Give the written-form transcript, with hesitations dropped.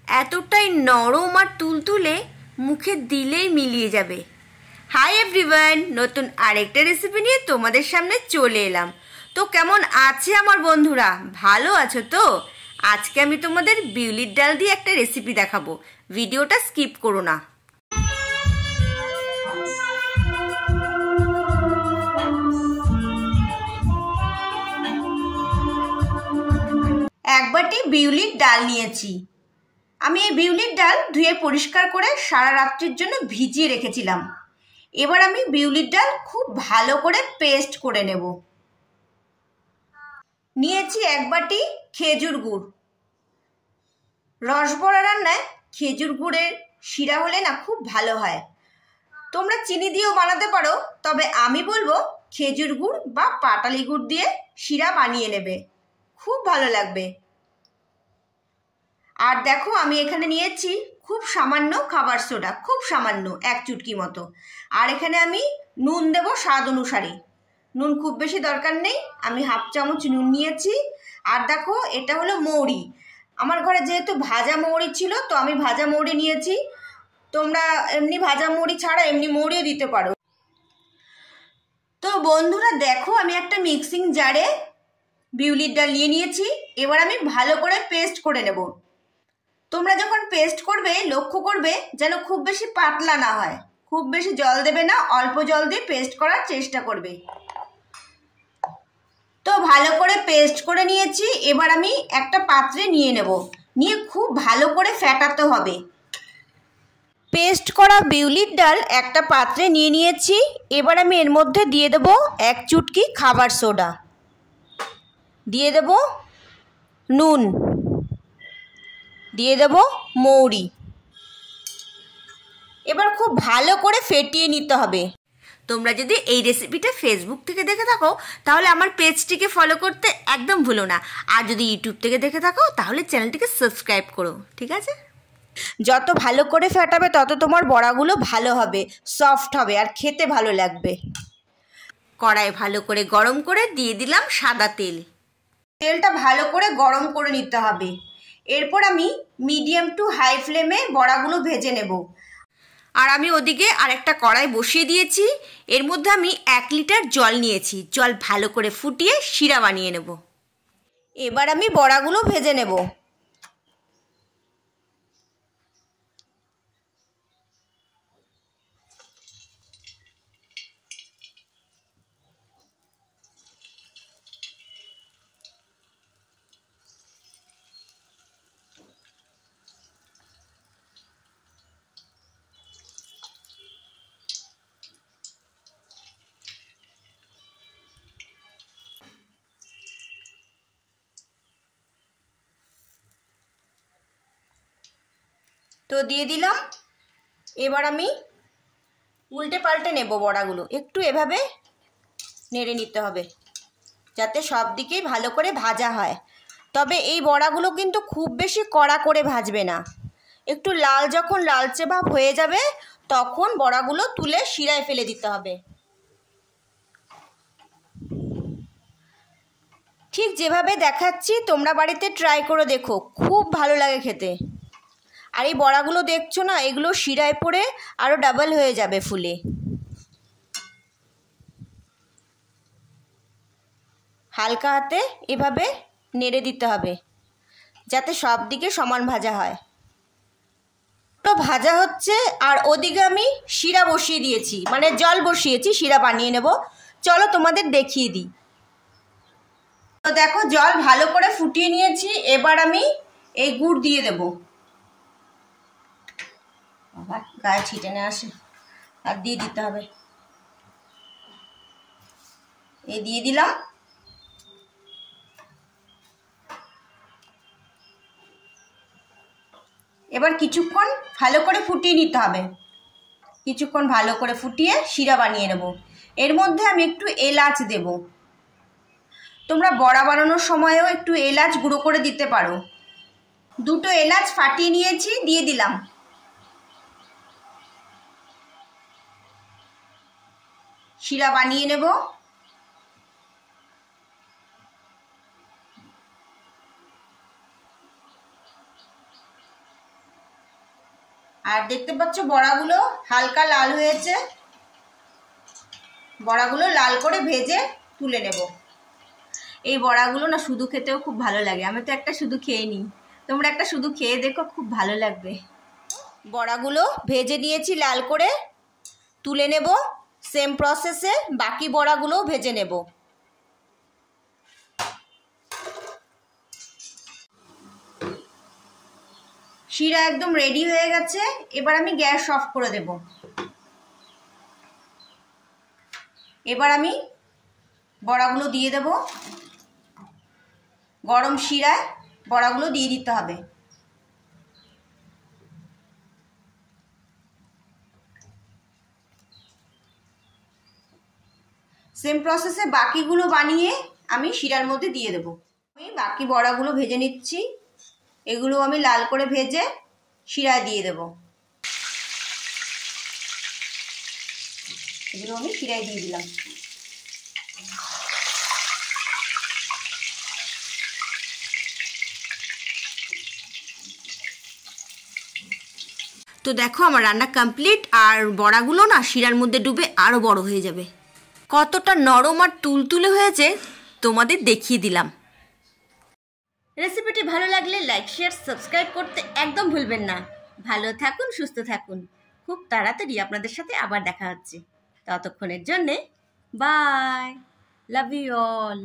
এতটাই নরম আর তুলতুলে, মুখে দিলেই মিলিয়ে যাবে। হাই এভরিওয়ান, নতুন আরেকটা রেসিপি নিয়ে তোমাদের সামনে চলে এলাম। তো কেমন আছে আমার বন্ধুরা, ভালো আছো তো? আজকে আমি তোমাদের বিউলির ডাল দিয়ে একটা রেসিপি দেখাবো, ভিডিওটা স্কিপ করো না। এক বাটি বিউলির ডাল নিয়েছি। আমি এই বিউলির ডাল ধুয়ে পরিষ্কার করে সারা রাত্রির জন্য ভিজিয়ে রেখেছিলাম। এবার আমি বিউলির ডাল খুব ভালো করে পেস্ট করে নেব। নিয়েছি এক বাটি খেজুর গুড়। রসবড়া রান্নায় খেজুর গুড়ের শিরা হলে না খুব ভালো হয়। তোমরা চিনি দিয়েও বানাতে পারো, তবে আমি বলবো খেজুর গুড় বা পাটালি গুড় দিয়ে শিরা বানিয়ে নেবে, খুব ভালো লাগবে। আর দেখো, আমি এখানে নিয়েছি খুব সামান্য খাবার সোডা, খুব সামান্য, এক চুটকি মতো। আর এখানে আমি নুন দেব স্বাদ অনুসারে। নুন খুব বেশি দরকার নেই, আমি হাফ চামচ নুন নিয়েছি। আর দেখো, এটা হলো মৌরি। আমার ঘরে যেহেতু ভাজা মৌরি ছিল, তো আমি ভাজা মৌরি নিয়েছি। তোমরা এমনি ভাজা মৌরি ছাড়া এমনি মৌরিও দিতে পারো। তো বন্ধুরা দেখো, আমি একটা মিক্সিং জারে বিউলির ডাল নিয়ে নিয়েছি। এবার আমি ভালো করে পেস্ট করে নেব। তোমরা যখন পেস্ট করবে লক্ষ্য করবে যেন খুব বেশি পাতলা না হয়, খুব বেশি জল দেবে না, অল্প জল দিয়ে পেস্ট করার চেষ্টা করবে। তো ভালো করে পেস্ট করে নিয়েছি। এবার আমি একটা পাত্রে নিয়ে নেব, নিয়ে খুব ভালো করে ফেটাতে হবে। পেস্ট করা বিউলির ডাল একটা পাত্রে নিয়ে নিয়েছি। এবার আমি এর মধ্যে দিয়ে দেব এক চুটকি খাবার সোডা, দিয়ে দেব নুন, দিয়ে দেব মৌরি। এবার খুব ভালো করে ফেটিয়ে নিতে হবে। তোমরা যদি এই রেসিপিটা ফেসবুক থেকে দেখে থাকো তাহলে আমার পেজটিকে ফলো করতে একদম ভুলো না। আর যদি ইউটিউব থেকে দেখে থাকো তাহলে চ্যানেলটিকে সাবস্ক্রাইব করো, ঠিক আছে? যত ভালো করে ফেটাবে তত তোমার বড়াগুলো ভালো হবে, সফট হবে আর খেতে ভালো লাগবে। কড়াই ভালো করে গরম করে দিয়ে দিলাম সাদা তেল। তেলটা ভালো করে গরম করে নিতে হবে। এরপর আমি মিডিয়াম টু হাই ফ্লেমে বড়াগুলো ভেজে নেব। আর আমি ওদিকে আরেকটা কড়াই বসিয়ে দিয়েছি। এর মধ্যে আমি 1 লিটার জল নিয়েছি। জল ভালো করে ফুটিয়ে শিরা বানিয়ে নেব। এবার আমি বড়াগুলো ভেজে নেব। তো দিয়ে দিলাম। এবার আমি উল্টে পাল্টে নেব বড়াগুলো। একটু এভাবে নেড়ে নিতে হবে যাতে সব দিকেই ভালো করে ভাজা হয়। তবে এই বড়াগুলো কিন্তু খুব বেশি কড়া করে ভাজবে না। একটু লাল, যখন লালচে ভাব হয়ে যাবে তখন বড়াগুলো তুলে শিরায় ফেলে দিতে হবে। ঠিক যেভাবে দেখাচ্ছি তোমরা বাড়িতে ট্রাই করে দেখো, খুব ভালো লাগে খেতে। আর এই বড়াগুলো দেখছো না, এগুলো শিরায় পড়ে আরও ডাবল হয়ে যাবে ফুলে। হালকা হাতে এভাবে নেড়ে দিতে হবে যাতে সব দিকে সমান ভাজা হয়। তো ভাজা হচ্ছে, আর ওদিকে আমি শিরা বসিয়ে দিয়েছি, মানে জল বসিয়েছি, শিরা বানিয়ে নেব। চলো তোমাদের দেখিয়ে দিই। তো দেখো, জল ভালো করে ফুটিয়ে নিয়েছি। এবার আমি এই গুড় দিয়ে দেব। গায়ে ছিটে না আসে, আর দিয়ে দিতে হবে। এই দিয়ে দিলাম। এবার কিছুক্ষণ ভালো করে ফুটিয়ে নিতে হবে। কিছুক্ষণ ভালো করে ফুটিয়ে শিরা বানিয়ে নেব। এর মধ্যে আমি একটু এলাচ দেব। তোমরা বড়া বানানোর সময়ও একটু এলাচ গুঁড়ো করে দিতে পারো। 2টো এলাচ ফাটিয়ে নিয়েছি, দিয়ে দিলাম। শিরা বানিয়ে নেব। আর দেখতে পাচ্ছ বড়াগুলো হালকা লাল হয়েছে, বড়াগুলো লাল করে ভেজে তুলে নেব। এই বড়াগুলো না শুধু খেতেও খুব ভালো লাগে, আমি তো একটা শুধু খেয়ে নিই, তোমরা একটা শুধু খেয়ে দেখো, খুব ভালো লাগবে। বড়াগুলো ভেজে নিয়েছি লাল করে, তুলে নেব। সেম প্রসেসে বাকি বড়াগুলোও ভেজে নেব। শিরা একদম রেডি হয়ে গেছে, এবার আমি গ্যাস অফ করে দেব। এবার আমি বড়াগুলো দিয়ে দেব। গরম শিরায় বড়াগুলো দিয়ে দিতে হবে। সেম প্রসেসে বাকিগুলো বানিয়ে আমি শিরার মধ্যে দিয়ে দেব। আমি বাকি বড়াগুলো ভেজে নিচ্ছি, এগুলো আমি লাল করে ভেজে শিরায় দিয়ে দেব। এগুলো আমি শিরায় দিয়ে দিলাম। তো দেখো আমার রান্না কমপ্লিট, আর বড়াগুলো না শিরার মধ্যে ডুবে আরও বড় হয়ে যাবে। কতটা নরম আর তুলতুলে হয়েছে তোমাদের দেখিয়ে দিলাম। রেসিপিটি ভালো লাগলে লাইক, শেয়ার, সাবস্ক্রাইব করতে একদম ভুলবেন না। ভালো থাকুন, সুস্থ থাকুন। খুব তাড়াতাড়ি আপনাদের সাথে আবার দেখা হচ্ছে। ততক্ষণের জন্যে বাই, লাভ ইউ অল।